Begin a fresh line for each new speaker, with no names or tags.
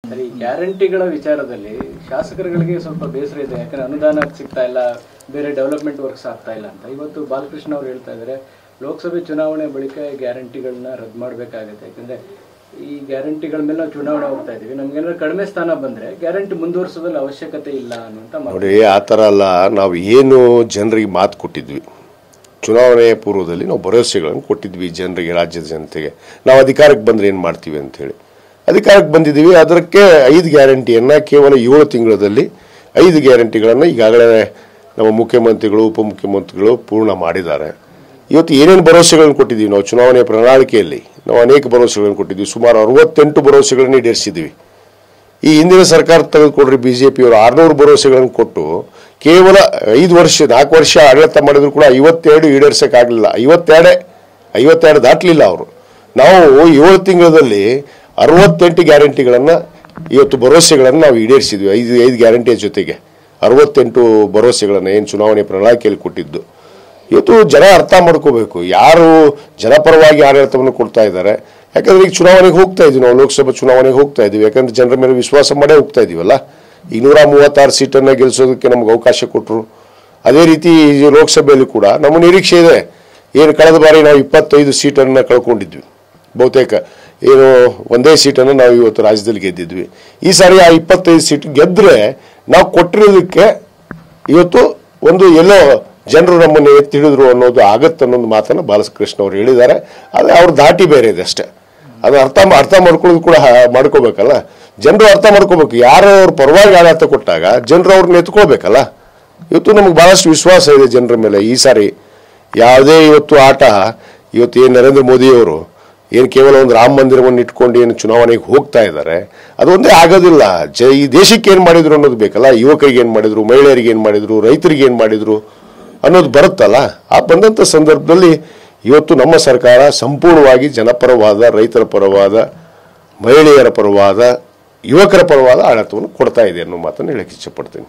ಸರಿ, ಗ್ಯಾರಂಟಿಗಳ ವಿಚಾರದಲ್ಲಿ ಶಾಸಕರುಗಳಿಗೆ ಸ್ವಲ್ಪ ಬೇಸರ ಇದೆ. ಯಾಕಂದ್ರೆ ಅನುದಾನ ಸಿಗ್ತಾ ಇಲ್ಲ, ಬೇರೆ ಡೆವಲಪ್ಮೆಂಟ್ ವರ್ಕ್ಸ್ ಆಗ್ತಾ ಇಲ್ಲ ಅಂತ. ಇವತ್ತು ಬಾಲಕೃಷ್ಣ ಅವರು ಹೇಳ್ತಾ ಇದ್ದಾರೆ, ಲೋಕಸಭೆ ಚುನಾವಣೆ ಬಳಿಕ ಗ್ಯಾರಂಟಿಗಳನ್ನ ರದ್ದು ಮಾಡಬೇಕಾಗುತ್ತೆ. ಯಾಕಂದ್ರೆ ಈ ಗ್ಯಾರಂಟಿಗಳ ಮೇಲೆ ನಾವು ಚುನಾವಣೆ ಹೋಗ್ತಾ ಇದೀವಿ, ನಮ್ಗೇನಾದ್ರು ಕಡಿಮೆ ಸ್ಥಾನ ಬಂದ್ರೆ ಗ್ಯಾರಂಟಿ ಮುಂದುವರಿಸೋದ್ರಲ್ಲಿ ಅವಶ್ಯಕತೆ ಇಲ್ಲ ಅನ್ನುವಂತ
ನೋಡಿ. ಆ ಥರ ಅಲ್ಲ, ನಾವು ಏನು ಜನರಿಗೆ ಮಾತು ಕೊಟ್ಟಿದ್ವಿ ಚುನಾವಣೆಯ ಪೂರ್ವದಲ್ಲಿ, ನಾವು ಭರವಸೆಗಳನ್ನು ಕೊಟ್ಟಿದ್ವಿ ಜನರಿಗೆ, ರಾಜ್ಯದ ಜನತೆಗೆ. ನಾವು ಅಧಿಕಾರಕ್ಕೆ ಬಂದ್ರೆ ಏನು ಮಾಡ್ತೀವಿ ಅಂತೇಳಿ ಅಧಿಕಾರಕ್ಕೆ ಬಂದಿದ್ದೀವಿ. ಅದಕ್ಕೆ 5 ಗ್ಯಾರಂಟಿಯನ್ನು ಕೇವಲ 7 ತಿಂಗಳಲ್ಲಿ 5 ಗ್ಯಾರಂಟಿಗಳನ್ನು ಈಗಾಗಲೇ ನಮ್ಮ ಮುಖ್ಯಮಂತ್ರಿಗಳು, ಉಪಮುಖ್ಯಮಂತ್ರಿಗಳು ಪೂರ್ಣ ಮಾಡಿದ್ದಾರೆ. ಇವತ್ತು ಏನೇನು ಭರವಸೆಗಳನ್ನು ಕೊಟ್ಟಿದ್ದೀವಿ ನಾವು ಚುನಾವಣೆಯ ಪ್ರಣಾಳಿಕೆಯಲ್ಲಿ, ನಾವು ಅನೇಕ ಭರವಸೆಗಳನ್ನು ಕೊಟ್ಟಿದ್ದೀವಿ. ಸುಮಾರು 68 ಭರವಸೆಗಳನ್ನು ಈಡೇರಿಸಿದ್ದೀವಿ. ಈ ಹಿಂದಿನ ಸರ್ಕಾರ ತೆಗೆದುಕೊಂಡ್ರೆ ಬಿಜೆಪಿಯವರು 600 ಭರವಸೆಗಳನ್ನು ಕೊಟ್ಟು ಕೇವಲ 4 ವರ್ಷ ಆಡಳಿತ ಮಾಡಿದ್ರು ಕೂಡ 52 ಈಡೇರಿಸೋಕ್ಕಾಗಲಿಲ್ಲ. 52 ದಾಟಲಿಲ್ಲ ಅವರು. ನಾವು 7 ತಿಂಗಳಲ್ಲಿ 68 ಗ್ಯಾರಂಟಿಗಳನ್ನು, ಇವತ್ತು ಭರವಸೆಗಳನ್ನು ನಾವು ಈಡೇರಿಸಿದ್ವಿ. 5 ಗ್ಯಾರಂಟಿಯ ಜೊತೆಗೆ 68 ಭರವಸೆಗಳನ್ನು ಏನು ಚುನಾವಣೆ ಪ್ರಣಾಳಿಕೆಯಲ್ಲಿ ಕೊಟ್ಟಿದ್ದು. ಇವತ್ತು ಜನ ಅರ್ಥ ಮಾಡ್ಕೋಬೇಕು, ಯಾರು ಜನಪರವಾಗಿ ಆಡಳಿತವನ್ನು ಕೊಡ್ತಾ ಇದ್ದಾರೆ. ಯಾಕಂದ್ರೆ ಈಗ ಚುನಾವಣೆಗೆ ಹೋಗ್ತಾ ಇದೀವಿ, ನಾವು ಲೋಕಸಭಾ ಚುನಾವಣೆಗೆ ಹೋಗ್ತಾ ಇದೀವಿ. ಯಾಕಂದ್ರೆ ಜನರ ಮೇಲೆ ವಿಶ್ವಾಸ ಮಾಡೇ ಹೋಗ್ತಾ ಇದೀವಲ್ಲ. ಈಗ 136 ಸೀಟನ್ನು ಗೆಲ್ಲಿಸೋದಕ್ಕೆ ನಮ್ಗೆ ಅವಕಾಶ ಕೊಟ್ಟರು. ಅದೇ ರೀತಿ ಲೋಕಸಭೆಯಲ್ಲಿ ಕೂಡ ನಮ್ಮ ನಿರೀಕ್ಷೆ ಇದೆ. ಏನು ಕಳೆದ ಬಾರಿ ನಾವು 25 ಸೀಟನ್ನು ಕಳ್ಕೊಂಡಿದ್ವಿ, ಬಹುತೇಕ ಏನು ಒಂದೇ ಸೀಟನ್ನು ನಾವು ಇವತ್ತು ರಾಜ್ಯದಲ್ಲಿ ಗೆದ್ದಿದ್ವಿ. ಈ ಸಾರಿ ಆ 25 ಸೀಟ್ ಗೆದ್ದರೆ ನಾವು ಕೊಟ್ಟಿರೋದಕ್ಕೆ ಇವತ್ತು ಒಂದು ಎಲ್ಲೋ ಜನರು ನಮ್ಮನ್ನು ಎತ್ತಿ ಹಿಡಿದ್ರು ಅನ್ನೋದು ಆಗತ್ತೆ ಅನ್ನೋದು ಮಾತನ್ನು ಬಾಲಕೃಷ್ಣ ಅವರು ಹೇಳಿದ್ದಾರೆ. ಆದರೆ ಅವ್ರ ಧಾಟಿ ಬೇರೆ ಇದೆ ಅಷ್ಟೇ. ಅದು ಅರ್ಥ ಮಾಡ್ಕೊಳ್ಳೋದು ಕೂಡ ಮಾಡ್ಕೋಬೇಕಲ್ಲ. ಜನರು ಅರ್ಥ ಮಾಡ್ಕೋಬೇಕು. ಯಾರು ಅವ್ರ ಪರವಾಗಿ ಆಡಳಿತ ಕೊಟ್ಟಾಗ ಜನರು ಅವ್ರನ್ನ ಎತ್ಕೊಳ್ಬೇಕಲ್ಲ. ಇವತ್ತು ನಮ್ಗೆ ಬಹಳಷ್ಟು ವಿಶ್ವಾಸ ಇದೆ ಜನರ ಮೇಲೆ. ಈ ಸಾರಿ ಯಾವುದೇ ಇವತ್ತು ಆಟ, ಇವತ್ತು ಏನು ನರೇಂದ್ರ ಮೋದಿಯವರು ಏನು ಕೇವಲ ಒಂದು ರಾಮ ಮಂದಿರವನ್ನು ಇಟ್ಕೊಂಡು ಏನು ಚುನಾವಣೆಗೆ ಹೋಗ್ತಾ ಇದ್ದಾರೆ, ಅದೊಂದೇ ಆಗೋದಿಲ್ಲ. ಈ ದೇಶಕ್ಕೆ ಏನು ಮಾಡಿದ್ರು ಅನ್ನೋದು ಬೇಕಲ್ಲ. ಯುವಕರಿಗೆ ಏನು ಮಾಡಿದ್ರು, ಮಹಿಳೆಯರಿಗೆ ಏನು ಮಾಡಿದ್ರು, ರೈತರಿಗೆ ಏನು ಮಾಡಿದ್ರು ಅನ್ನೋದು ಬರುತ್ತಲ್ಲ. ಆ ಬಂದಂಥ ಸಂದರ್ಭದಲ್ಲಿ ಇವತ್ತು ನಮ್ಮ ಸರ್ಕಾರ ಸಂಪೂರ್ಣವಾಗಿ ಜನಪರವಾದ, ರೈತರ ಪರವಾದ, ಮಹಿಳೆಯರ ಪರವಾದ, ಯುವಕರ ಪರವಾದ ಆಡಳಿತವನ್ನು ಕೊಡ್ತಾ ಇದೆ ಅನ್ನೋ ಮಾತನ್ನು ಹೇಳಕ್ಕೆ ಇಷ್ಟಪಡ್ತೀನಿ.